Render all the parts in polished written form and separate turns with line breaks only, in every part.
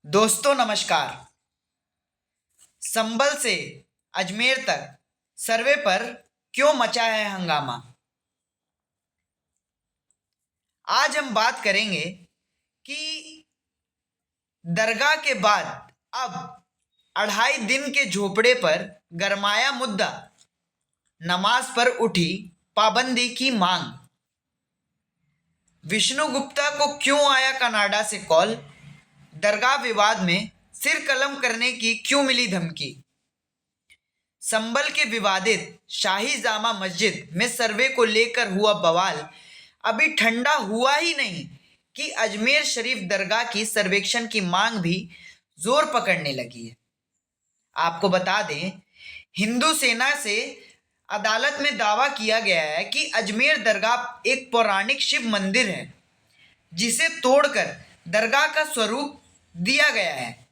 दोस्तों नमस्कार। संभल से अजमेर तक सर्वे पर क्यों मचा है हंगामा। आज हम बात करेंगे कि दरगाह के बाद अब 2.5 दिन के झोपड़े पर गरमाया मुद्दा, नमाज पर उठी पाबंदी की मांग। विष्णु गुप्ता को क्यों आया कनाडा से कॉल, दरगाह विवाद में सिर कलम करने की क्यों मिली धमकी। संभल के विवादित शाही जामा मस्जिद में सर्वे को लेकर हुआ बवाल अभी ठंडा हुआ ही नहीं कि अजमेर शरीफ दरगाह की सर्वेक्षण की मांग भी जोर पकड़ने लगी है। आपको बता दें, हिंदू सेना से अदालत में दावा किया गया है कि अजमेर दरगाह एक पौराणिक शिव मंदिर है जिसे तोड़कर दरगाह का स्वरूप दिया गया है।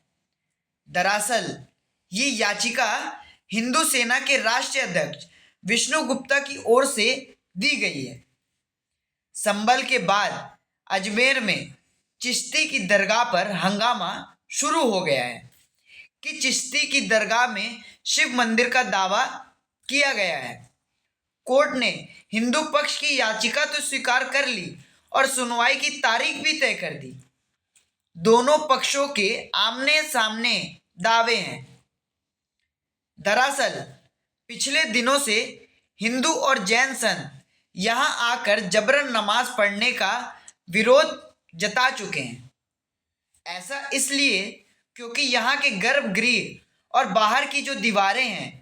दरअसल ये याचिका हिंदू सेना के राष्ट्रीय अध्यक्ष विष्णु गुप्ता की ओर से दी गई है। संभल के बाद अजमेर में चिश्ती की दरगाह पर हंगामा शुरू हो गया है कि चिश्ती की दरगाह में शिव मंदिर का दावा किया गया है। कोर्ट ने हिंदू पक्ष की याचिका तो स्वीकार कर ली और सुनवाई की तारीख भी तय कर दी। दोनों पक्षों के आमने सामने दावे हैं। दरअसल पिछले दिनों से हिंदू और जैन संत यहां आकर जबरन नमाज पढ़ने का विरोध जता चुके हैं। ऐसा इसलिए क्योंकि यहां के गर्भगृह और बाहर की जो दीवारें हैं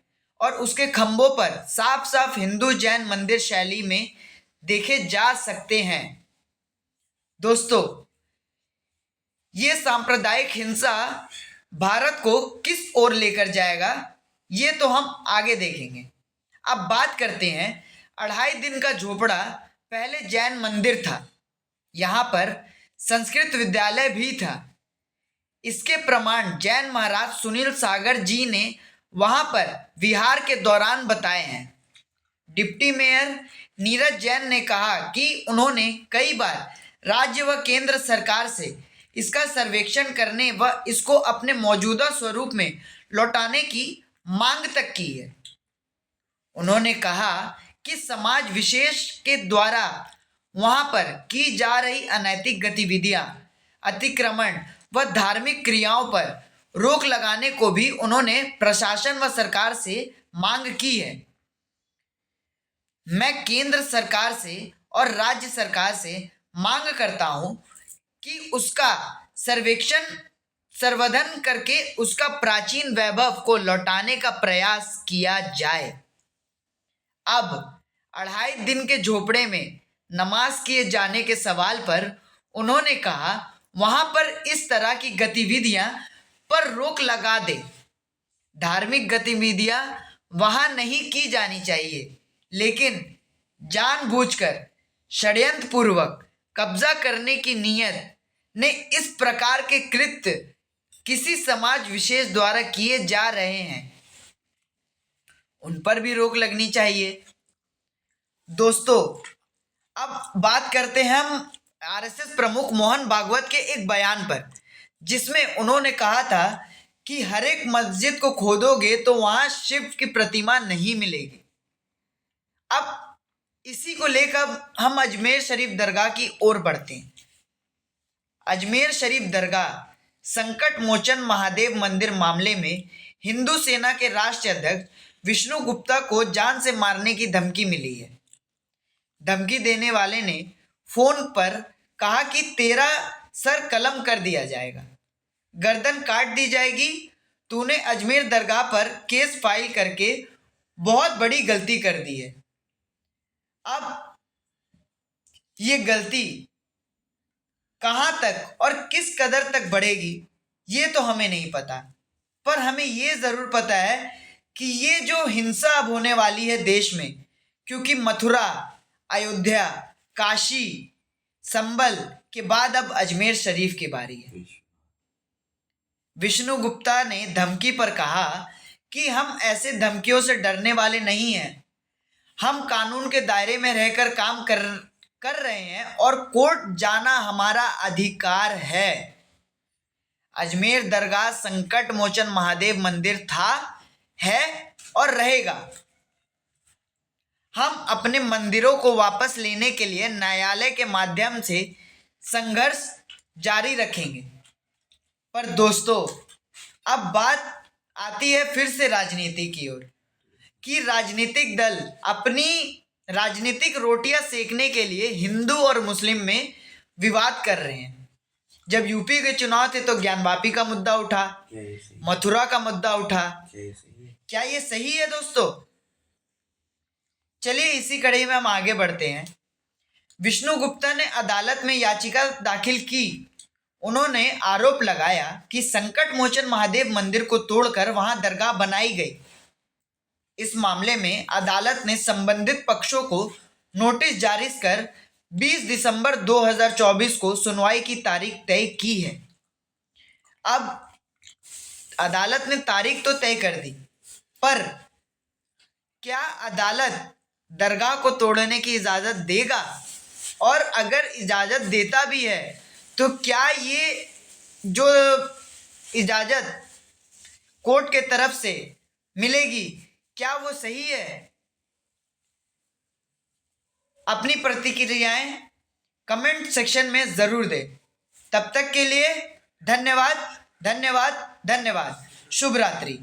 और उसके खंभों पर साफ साफ हिंदू जैन मंदिर शैली में देखे जा सकते हैं। दोस्तों, ये सांप्रदायिक हिंसा भारत को किस ओर लेकर जाएगा, ये तो हम आगे देखेंगे। अब बात करते हैं, 2.5 दिन का झोपड़ा पहले जैन मंदिर था। यहाँ पर संस्कृत विद्यालय भी था। इसके प्रमाण जैन महाराज सुनील सागर जी ने वहाँ पर विहार के दौरान बताए हैं। डिप्टी मेयर नीरज जैन ने कहा कि उन्होंने कई बार राज्य व केंद्र सरकार से इसका सर्वेक्षण करने व इसको अपने मौजूदा स्वरूप में लौटाने की मांग तक की है। उन्होंने कहा कि समाज विशेष के द्वारा वहां पर की जा रही अनैतिक गतिविधियां, अतिक्रमण व धार्मिक क्रियाओं पर रोक लगाने को भी उन्होंने प्रशासन व सरकार से मांग की है। मैं केंद्र सरकार से और राज्य सरकार से मांग करता हूं कि उसका संवर्धन करके उसका प्राचीन वैभव को लौटाने का प्रयास किया जाए। अब 2.5 दिन के झोपड़े में नमाज किए जाने के सवाल पर उन्होंने कहा, वहां पर इस तरह की गतिविधियां पर रोक लगा दे। धार्मिक गतिविधियां वहां नहीं की जानी चाहिए, लेकिन जानबूझकर षड्यंत्रपूर्वक कब्जा करने की नीयत ने इस प्रकार के कृत्य किसी समाज विशेष द्वारा किए जा रहे हैं, उन पर भी रोक लगनी चाहिए। दोस्तों, अब बात करते हैं हम आरएसएस प्रमुख मोहन भागवत के एक बयान पर, जिसमें उन्होंने कहा था कि हर एक मस्जिद को खोदोगे तो वहां शिव की प्रतिमा नहीं मिलेगी। अब इसी को लेकर हम अजमेर शरीफ दरगाह की ओर बढ़ते हैं। अजमेर शरीफ दरगाह संकट मोचन महादेव मंदिर मामले में हिंदू सेना के राष्ट्रीय अध्यक्ष विष्णु गुप्ता को जान से मारने की धमकी मिली है। धमकी देने वाले ने फोन पर कहा कि तेरा सर कलम कर दिया जाएगा, गर्दन काट दी जाएगी, तूने अजमेर दरगाह पर केस फाइल करके बहुत बड़ी गलती कर दी है। अब ये गलती कहां तक और किस कदर तक बढ़ेगी ये तो हमें नहीं पता, पर हमें ये जरूर पता है कि ये जो हिंसा अब होने वाली है देश में, क्योंकि मथुरा, अयोध्या, काशी, संभल के बाद अब अजमेर शरीफ की बारी है। विष्णु गुप्ता ने धमकी पर कहा कि हम ऐसे धमकियों से डरने वाले नहीं हैं। हम कानून के दायरे में रहकर काम कर रहे हैं और कोर्ट जाना हमारा अधिकार है। अजमेर दरगाह संकट मोचन महादेव मंदिर था, है और रहेगा। हम अपने मंदिरों को वापस लेने के लिए न्यायालय के माध्यम से संघर्ष जारी रखेंगे। पर दोस्तों, अब बात आती है फिर से राजनीति की ओर कि राजनीतिक दल अपनी राजनीतिक रोटियां सेकने के लिए हिंदू और मुस्लिम में विवाद कर रहे हैं। जब यूपी के चुनाव थे तो ज्ञानवापी का मुद्दा उठा, मथुरा का मुद्दा उठा। क्या ये सही है दोस्तों? चलिए इसी कड़ी में हम आगे बढ़ते हैं। विष्णु गुप्ता ने अदालत में याचिका दाखिल की। उन्होंने आरोप लगाया कि संकट मोचन महादेव मंदिर को तोड़कर वहां दरगाह बनाई गई। इस मामले में अदालत ने संबंधित पक्षों को नोटिस जारी कर 20 दिसंबर 2024 को सुनवाई की तारीख तय की है। अब अदालत ने तारीख तो तय कर दी, पर क्या अदालत दरगाह को तोड़ने की इजाजत देगा? और अगर इजाजत देता भी है तो क्या ये जो इजाजत कोर्ट के तरफ से मिलेगी, क्या वो सही है? अपनी प्रतिक्रियाएं कमेंट सेक्शन में जरूर दें। तब तक के लिए धन्यवाद, धन्यवाद, धन्यवाद। शुभ रात्रि।